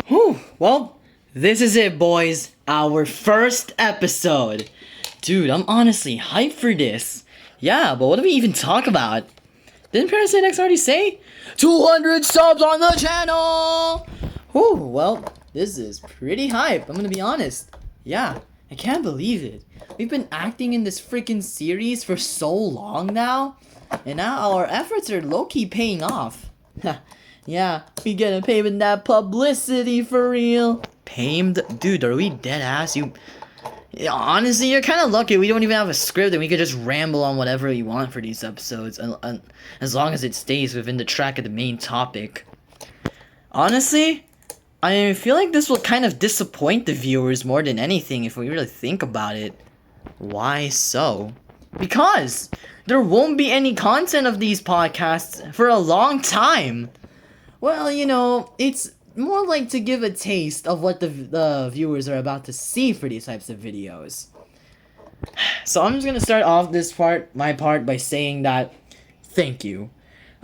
Whew, well, this is it, boys. Our first episode. Dude, I'm honestly hyped for this. Yeah, but what do we even talk about? Didn't Parasite X already say? 200 subs on the channel! Whew, well, this is pretty hype, I'm gonna be honest. Yeah, I can't believe it. We've been acting in this freaking series for so long now, and now our efforts are low-key paying off. Yeah, we getting paid with that publicity for real. Pamed? Dude, are we dead ass? Yeah, honestly, you're kind of lucky. We don't even have a script and we could just ramble on whatever we want for these episodes, as long as it stays within the track of the main topic. Honestly, I feel like this will kind of disappoint the viewers more than anything if we really think about it. Why so? Because there won't be any content of these podcasts for a long time. Well, you know, it's more like to give a taste of what the viewers are about to see for these types of videos. So I'm just gonna start off my part, by saying that thank you.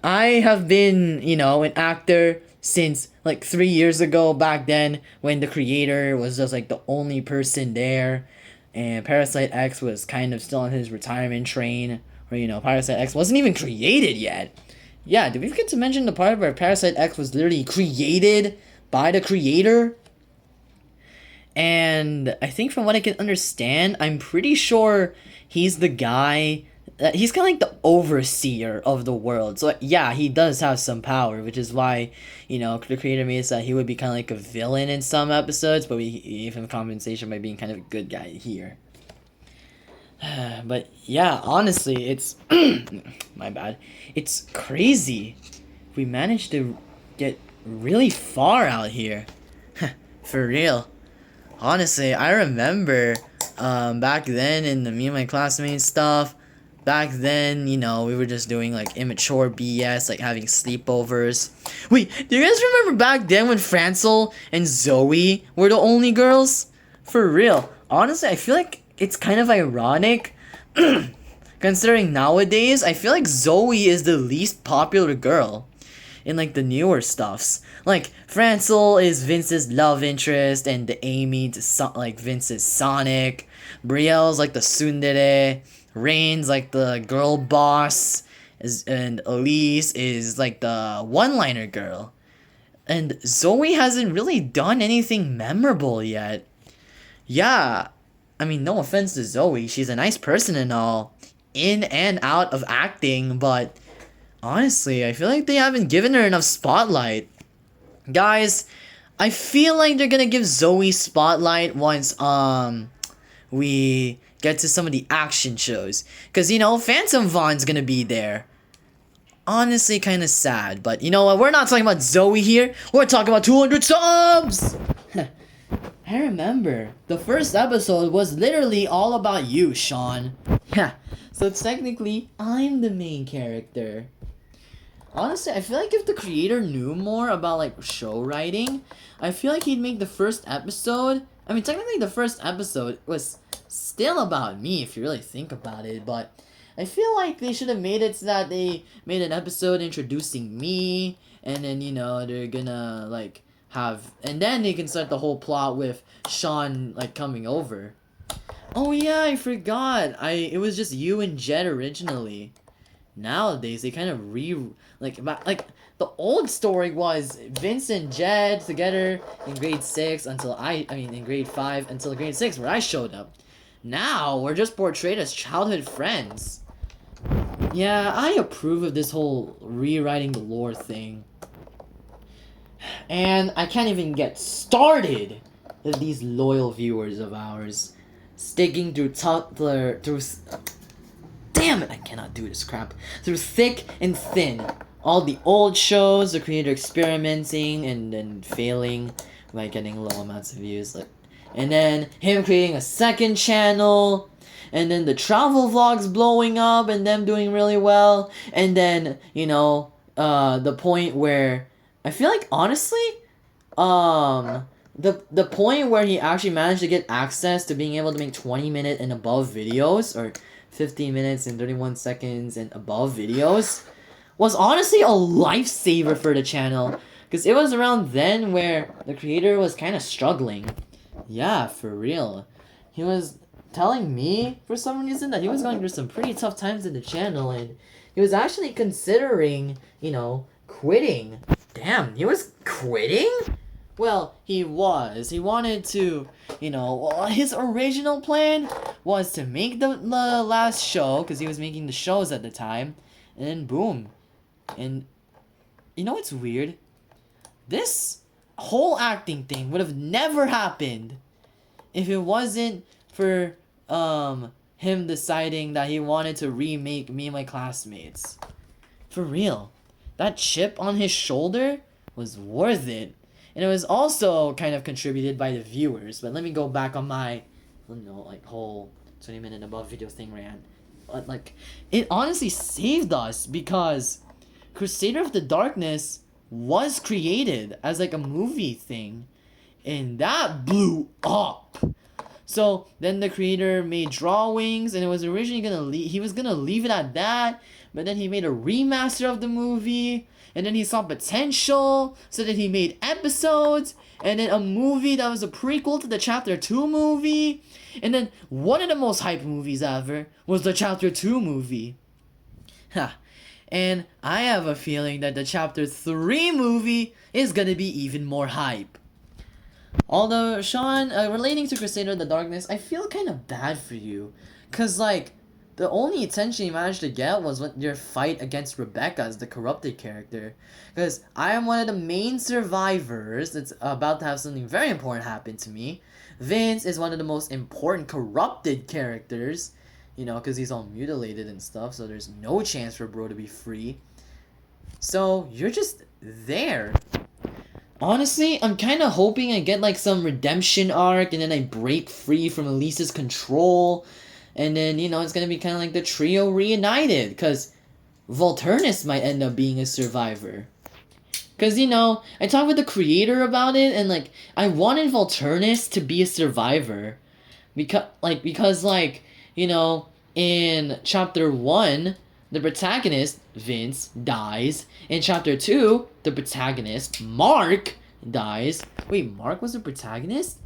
I have been, an actor since like 3 years ago, back then when the creator was just like the only person there, and Parasite X was kind of still on his retirement train, or Parasite X wasn't even created yet. Yeah, did we forget to mention the part where Parasite X was literally created by the creator? And I think from what I can understand, I'm pretty sure he's the guy, he's kind of like the overseer of the world. So yeah, he does have some power, which is why, the creator made it that he would be kind of like a villain in some episodes, but we gave him compensation by being kind of a good guy here. But yeah, honestly, it's my bad. It's crazy. We managed to get really far out here. For real. Honestly, I remember back then in the me and my classmates stuff. Back then, we were just doing like immature BS, like having sleepovers. Wait, do you guys remember back then when Francel and Zoe were the only girls? For real. Honestly, I feel like it's kind of ironic considering nowadays I feel like Zoe is the least popular girl in like the newer stuffs. Like Francel is Vince's love interest, and the Amy to like Vince's Sonic. Brielle's like the tsundere. Rain's like the girl boss, and Elise is like the one-liner girl. And Zoe hasn't really done anything memorable yet. Yeah, I mean, no offense to Zoe, she's a nice person and all, in and out of acting, but honestly, I feel like they haven't given her enough spotlight. Guys, I feel like they're gonna give Zoe spotlight once, we get to some of the action shows. Because, Phantom Vaughn's gonna be there. Honestly, kind of sad, but you know what? We're not talking about Zoe here. We're talking about 200 subs! I remember. The first episode was literally all about you, Sean. Yeah, so technically, I'm the main character. Honestly, I feel like if the creator knew more about, like, show writing, I feel like he'd make the first episode... I mean, technically the first episode was still about me, if you really think about it, but I feel like they should have made it so that they made an episode introducing me, and then, they're gonna, like... and then they can start the whole plot with Sean like coming over. Oh yeah, I forgot. It was just you and Jed originally. Nowadays they kind of the old story was Vince and Jed together in grade 6 until in grade 5 until grade 6 where I showed up. Now we're just portrayed as childhood friends. Yeah, I approve of this whole rewriting the lore thing. And I can't even get started with these loyal viewers of ours sticking through damn it, I cannot do this crap. Through thick and thin. All the old shows, the creator experimenting and then failing by getting low amounts of views. And then him creating a second channel. And then the travel vlogs blowing up and them doing really well. And then, the point where I feel like, honestly, the point where he actually managed to get access to being able to make 20-minute and above videos, or 15 minutes and 31 seconds and above videos, was honestly a lifesaver for the channel. Because it was around then where the creator was kind of struggling. Yeah, for real. He was telling me, for some reason, that he was going through some pretty tough times in the channel, and he was actually considering, quitting. Damn, he was quitting? Well, he was. He wanted to, his original plan was to make the last show, because he was making the shows at the time, and then boom. And, what's weird? This whole acting thing would have never happened if it wasn't for, him deciding that he wanted to remake Me and My Classmates. For real. That chip on his shoulder was worth it. And it was also kind of contributed by the viewers. But let me go back on my, whole 20-minute above video thing rant. But, it honestly saved us because Crusader of the Darkness was created as, a movie thing. And that blew up. So, then the creator made drawings, and it was originally he was gonna leave it at that, but then he made a remaster of the movie, and then he saw potential, so then he made episodes, and then a movie that was a prequel to the Chapter 2 movie, and then one of the most hyped movies ever was the Chapter 2 movie. And I have a feeling that the Chapter 3 movie is gonna be even more hype. Although, Sean, relating to Crusader of the Darkness, I feel kind of bad for you. Because, the only attention you managed to get was your fight against Rebecca as the corrupted character. Because I am one of the main survivors that's about to have something very important happen to me. Vince is one of the most important corrupted characters. Because he's all mutilated and stuff, so there's no chance for bro to be free. So, you're just there. Honestly, I'm kind of hoping I get, some redemption arc, and then I break free from Elise's control, and then, it's gonna be kind of like the trio reunited, because Volturnus might end up being a survivor. Because, I talked with the creator about it, and, I wanted Volturnus to be a survivor. Because, in Chapter 1, the protagonist, Vince, dies. In Chapter 2, the protagonist, Mark, dies. Wait, Mark was the protagonist?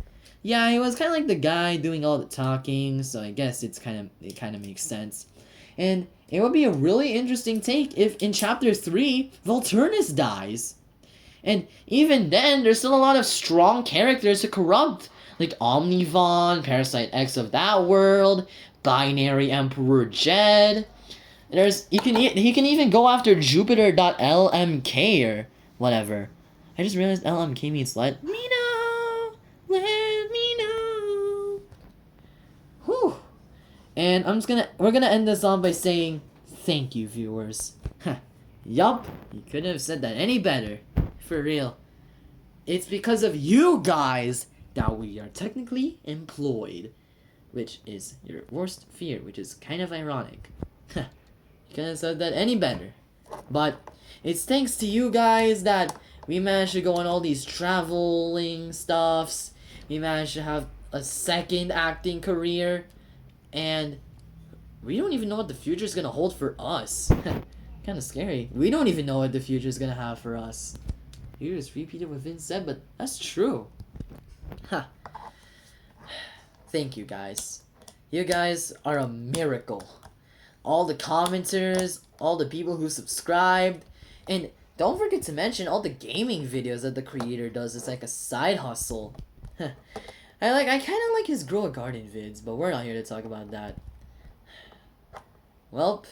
Yeah, he was kind of like the guy doing all the talking, so I guess it kind of makes sense. And it would be a really interesting take if in Chapter 3, Volturnus dies. And even then, there's still a lot of strong characters to corrupt, like Omnivon, Parasite X of that world, Binary Emperor Jed. He can even go after Jupiter.lmk or whatever. I just realized LMK means let me know. Whew. And we're gonna end this on by saying thank you, viewers. Yup, you couldn't have said that any better. For real. It's because of you guys that we are technically employed. Which is your worst fear, which is kind of ironic. You couldn't have said that any better. But it's thanks to you guys that we managed to go on all these traveling stuffs. We managed to have a second acting career. And we don't even know what the future is going to hold for us. Kind of scary. We don't even know what the future is going to have for us. You just repeated what Vince said, but that's true. Thank you guys. You guys are a miracle. All the commenters, all the people who subscribed, and don't forget to mention all the gaming videos that the creator does. It's like a side hustle. I kind of like his Grow a Garden vids, but we're not here to talk about that. Welp,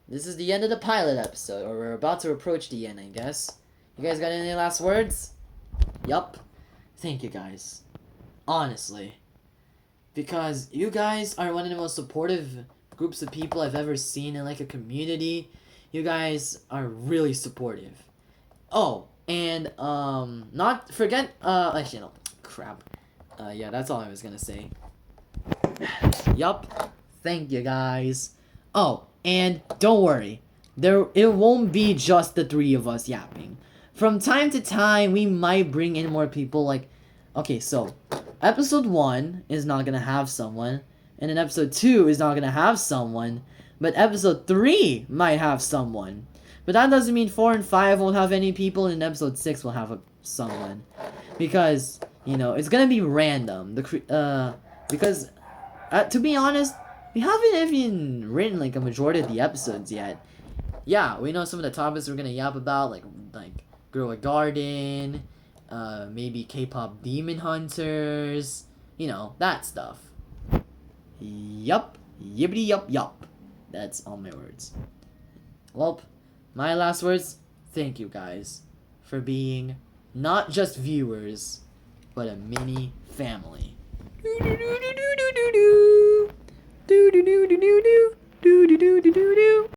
this is the end of the pilot episode, or we're about to approach the end, I guess. You guys got any last words? Yup. Thank you guys. Honestly. Because you guys are one of the most supportive groups of people I've ever seen in a community. You guys are really supportive. Oh, and not forget actually no, crap. Yeah, that's all I was gonna say. Yup. Thank you guys. Oh, and don't worry. It won't be just the three of us yapping. From time to time, we might bring in more people. Okay, so episode 1 is not gonna have someone, and then episode 2 is not gonna have someone, but episode 3 might have someone. But that doesn't mean 4 and 5 won't have any people, and episode 6 will have someone. Because, you know, it's gonna be random. Because, to be honest, we haven't even written, like, a majority of the episodes yet. Yeah, we know some of the topics we're gonna yap about, like Grow a Garden, maybe K-pop Demon Hunters, you know, that stuff. Yup. Yippity yup yup. That's all my words. Well, my last words, thank you guys for being not just viewers, but a mini family.